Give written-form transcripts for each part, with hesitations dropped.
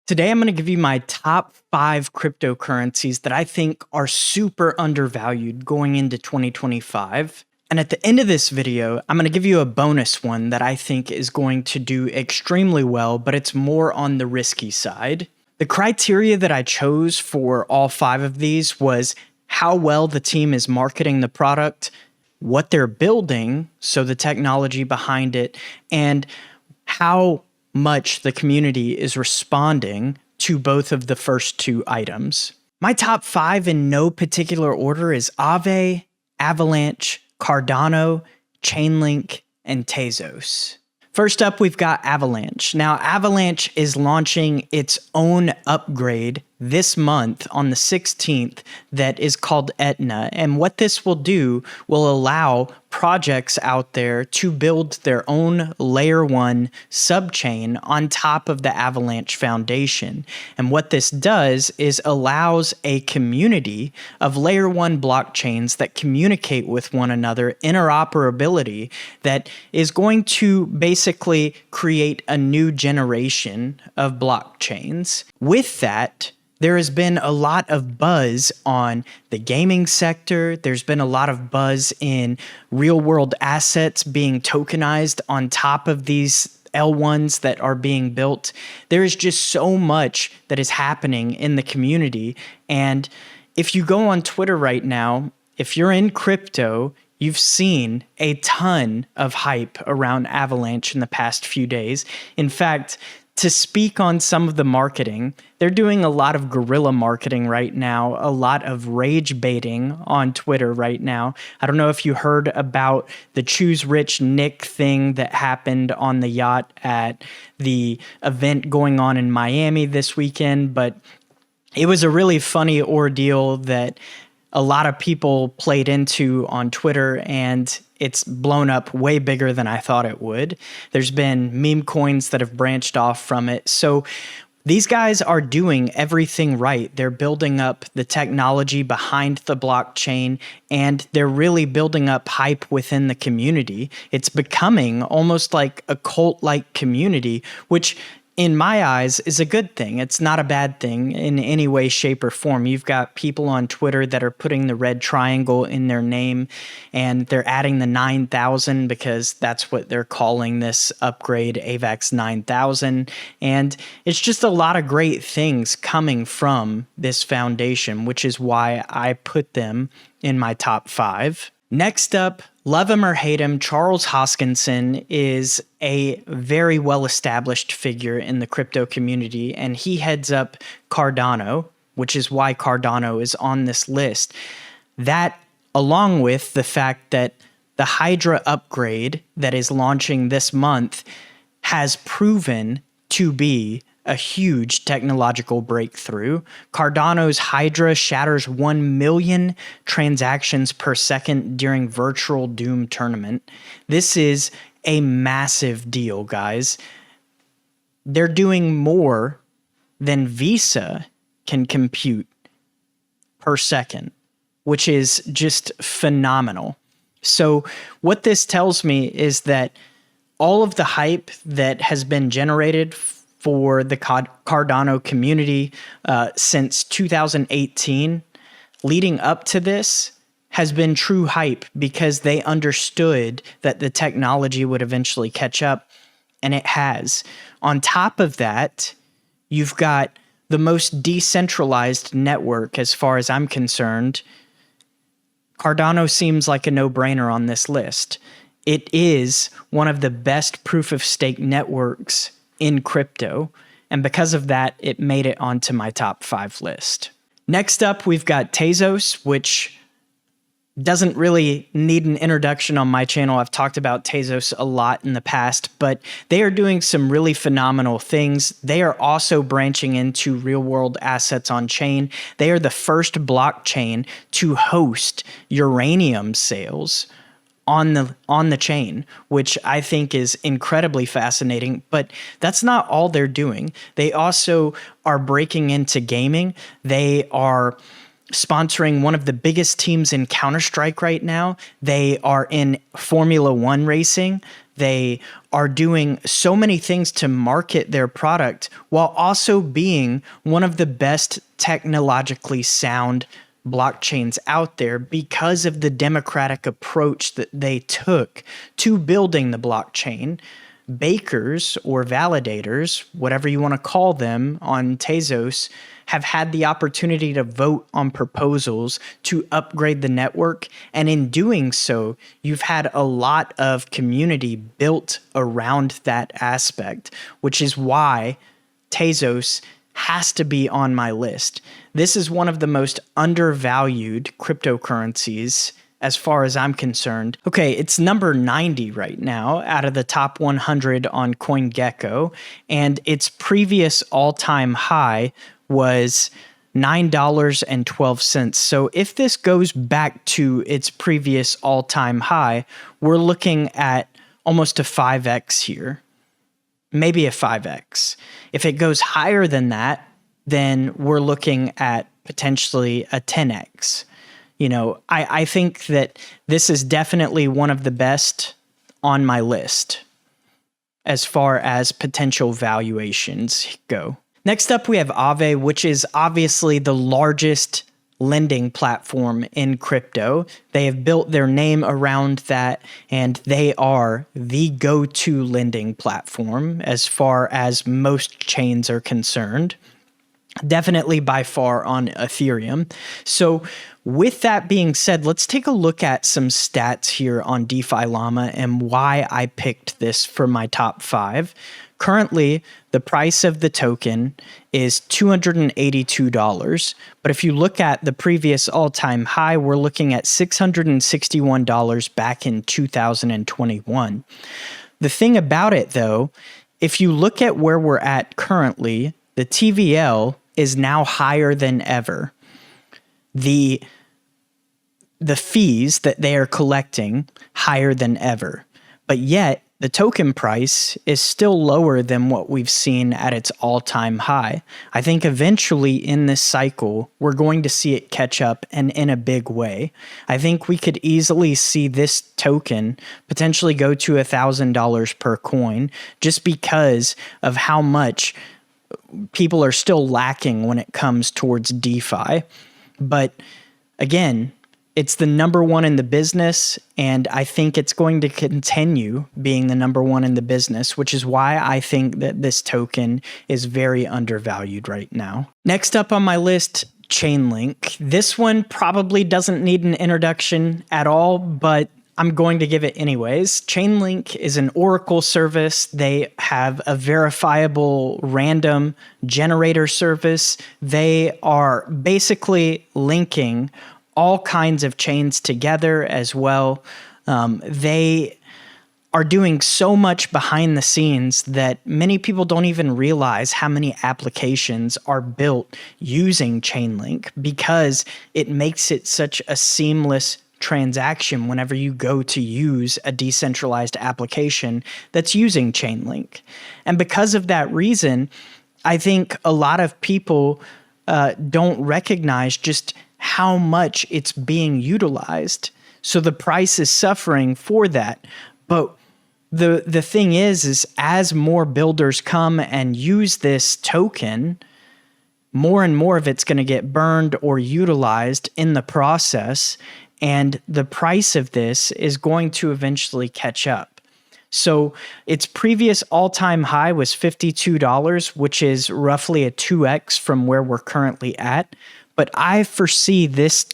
Today, I'm going to give you my top 5 cryptocurrencies that I think are super undervalued going into 2025. And at the end of this video, I'm going to give you a bonus one that I think is going to do extremely well, but it's more on the risky side. The criteria that I chose for all 5 of these was how well the team is marketing the product, what they're building, so the technology behind it, and how much the community is responding to both of the first 2 items. My top 5 in no particular order is AAVE, Avalanche, Cardano, Chainlink, and Tezos. First up, we've got Avalanche. Now, Avalanche is launching its own upgrade this month on the 16th that is called Etna. And what this will do will allow projects out there to build their own layer 1 subchain on top of the Avalanche foundation. And what this does is allows a community of layer 1 blockchains that communicate with one another, interoperability that is going to basically create a new generation of blockchains. With that, there has been a lot of buzz on the gaming sector. There's been a lot of buzz in real-world assets being tokenized on top of these L1s that are being built. There is just so much that is happening in the community. And if you go on Twitter right now, if you're in crypto, you've seen a ton of hype around Avalanche in the past few days. In fact, to speak on some of the marketing, they're doing a lot of guerrilla marketing right now, a lot of rage baiting on Twitter right now. I don't know if you heard about the Choose Rich Nick thing that happened on the yacht at the event going on in Miami this weekend, but it was a really funny ordeal that a lot of people played into on Twitter, and it's blown up way bigger than I thought it would. There's been meme coins that have branched off from it. So these guys are doing everything right. They're building up the technology behind the blockchain, and they're really building up hype within the community. It's becoming almost like a cult-like community, which in my eyes is a good thing. It's not a bad thing in any way, shape, or form. You've got people on Twitter that are putting the red triangle in their name, and they're adding the 9,000 because that's what they're calling this upgrade, AVAX 9,000. And it's just a lot of great things coming from this foundation, which is why I put them in my top 5. Next up, love him or hate him, Charles Hoskinson is a very well-established figure in the crypto community, and he heads up Cardano, which is why Cardano is on this list. That, along with the fact that the Hydra upgrade that is launching this month has proven to be a huge technological breakthrough. Cardano's Hydra shatters 1 million transactions per second during Virtual Doom tournament. This is a massive deal, guys. They're doing more than Visa can compute per second, which is just phenomenal. So what this tells me is that all of the hype that has been generated for the Cardano community since 2018, leading up to this, has been true hype because they understood that the technology would eventually catch up, and it has. On top of that, you've got the most decentralized network as far as I'm concerned. Cardano seems like a no-brainer on this list. It is one of the best proof-of-stake networks in crypto, and because of that, it made it onto my top 5 list. Next up, we've got Tezos, which doesn't really need an introduction on my channel. I've talked about Tezos a lot in the past, but they are doing some really phenomenal things. They are also branching into real-world assets on chain. They are the first blockchain to host uranium sales on the chain, which I think is incredibly fascinating. But that's not all they're doing. They also are breaking into gaming. They are sponsoring one of the biggest teams in Counter-Strike right now. They are in Formula One racing. They are doing so many things to market their product while also being one of the best technologically sound blockchains out there because of the democratic approach that they took to building the blockchain. Bakers or validators, whatever you want to call them on Tezos, have had the opportunity to vote on proposals to upgrade the network. And in doing so, you've had a lot of community built around that aspect, which is why Tezos has to be on my list. This is one of the most undervalued cryptocurrencies as far as I'm concerned. Okay, it's number 90 right now out of the top 100 on CoinGecko, and its previous all-time high was $9.12. So if this goes back to its previous all-time high, we're looking at almost a 5x here. Maybe a 5x. If it goes higher than that, then we're looking at potentially a 10x. You know, I think that this is definitely one of the best on my list as far as potential valuations go. Next up, we have AAVE, which is obviously the largest lending platform in crypto. They have built their name around that, and they are the go-to lending platform as far as most chains are concerned. Definitely by far on Ethereum. So with that being said, let's take a look at some stats here on DeFi Llama and why I picked this for my top 5. Currently, the price of the token is $282. But if you look at the previous all-time high, we're looking at $661 back in 2021. The thing about it, though, if you look at where we're at currently, the TVL is now higher than ever. The fees that they are collecting higher than ever. But yet, the token price is still lower than what we've seen at its all-time high. I think eventually in this cycle, we're going to see it catch up and in a big way. I think we could easily see this token potentially go to $1,000 per coin just because of how much people are still lacking when it comes towards DeFi. But again, it's the number one in the business, and I think it's going to continue being the number one in the business, which is why I think that this token is very undervalued right now. Next up on my list, Chainlink. This one probably doesn't need an introduction at all, but I'm going to give it anyways. Chainlink is an Oracle service. They have a verifiable random generator service. They are basically linking all kinds of chains together as well. They are doing so much behind the scenes that many people don't even realize how many applications are built using Chainlink because it makes it such a seamless transaction whenever you go to use a decentralized application that's using Chainlink. And because of that reason, I think a lot of people don't recognize just how much it's being utilized. So the price is suffering for that. But the thing is as more builders come and use this token, more and more of it's going to get burned or utilized in the process. And the price of this is going to eventually catch up. So its previous all-time high was $52, which is roughly a 2x from where we're currently at. But I foresee this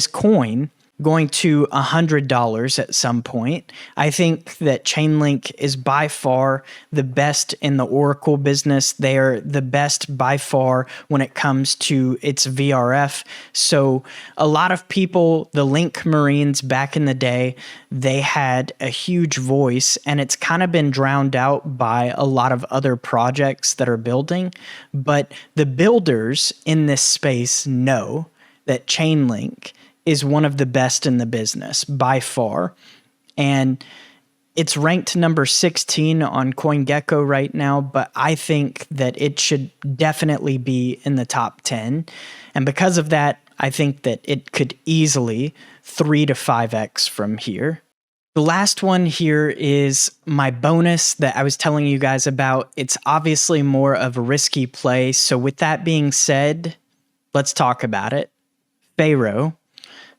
coin going to $100 at some point. I think that Chainlink is by far the best in the Oracle business. They are the best by far when it comes to its VRF. So a lot of people, the Link Marines back in the day, they had a huge voice, and it's kind of been drowned out by a lot of other projects that are building. But the builders in this space know that Chainlink is one of the best in the business by far. And it's ranked number 16 on CoinGecko right now, but I think that it should definitely be in the top 10. And because of that, I think that it could easily 3 to 5x from here. The last one here is my bonus that I was telling you guys about. It's obviously more of a risky play. So with that being said, let's talk about it. Pharaoh.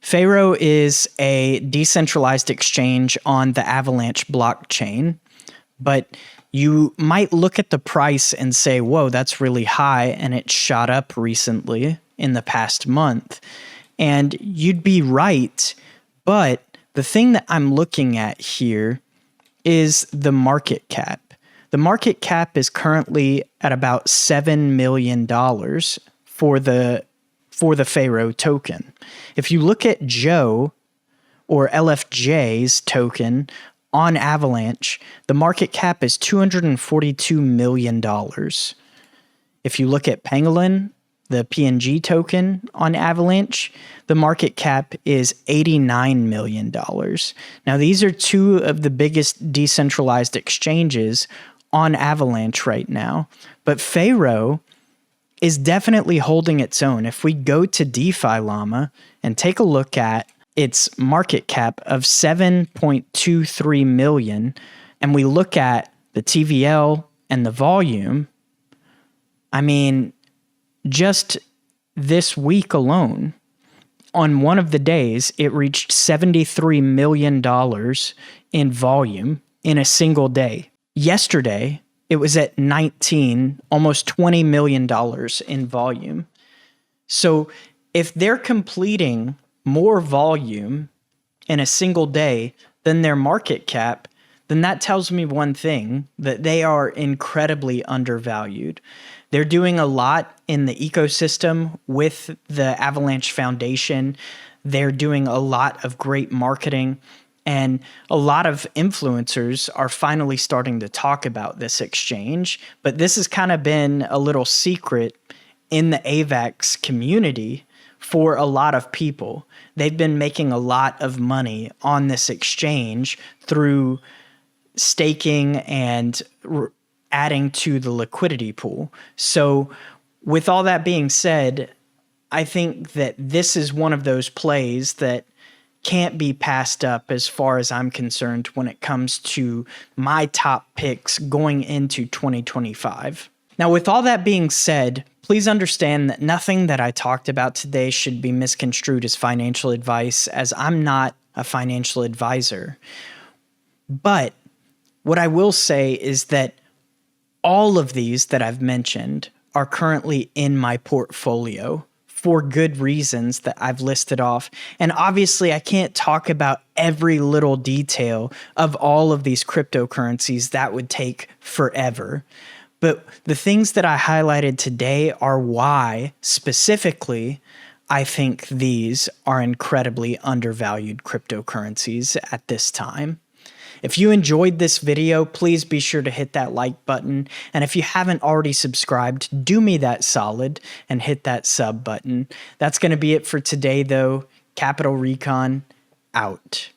Pharaoh is a decentralized exchange on the Avalanche blockchain, but you might look at the price and say, whoa, that's really high, and it shot up recently in the past month. And you'd be right, but the thing that I'm looking at here is the market cap. The market cap is currently at about $7 million for the Pharaoh token. If you look at Joe or LFJ's token on Avalanche, the market cap is $242 million. If you look at Pangolin, the PNG token on Avalanche, the market cap is $89 million. Now, these are two of the biggest decentralized exchanges on Avalanche right now, but Pharaoh is definitely holding its own. If we go to DeFi Llama and take a look at its market cap of 7.23 million, and we look at the TVL and the volume, I mean, just this week alone, on one of the days, it reached $73 million in volume in a single day. Yesterday, it was at 19, almost $20 million in volume. So if they're completing more volume in a single day than their market cap, then that tells me one thing, that they are incredibly undervalued. They're doing a lot in the ecosystem with the Avalanche Foundation. They're doing a lot of great marketing, and a lot of influencers are finally starting to talk about this exchange. But this has kind of been a little secret in the AVAX community for a lot of people. They've been making a lot of money on this exchange through staking and adding to the liquidity pool. So with all that being said, I think that this is one of those plays that can't be passed up as far as I'm concerned when it comes to my top picks going into 2025. Now, with all that being said, please understand that nothing that I talked about today should be misconstrued as financial advice, as I'm not a financial advisor. But what I will say is that all of these that I've mentioned are currently in my portfolio for good reasons that I've listed off. And obviously, I can't talk about every little detail of all of these cryptocurrencies. That would take forever. But the things that I highlighted today are why, specifically, I think these are incredibly undervalued cryptocurrencies at this time. If you enjoyed this video, please be sure to hit that like button. And if you haven't already subscribed, do me that solid and hit that sub button. That's going to be it for today, though. Capital Recon out.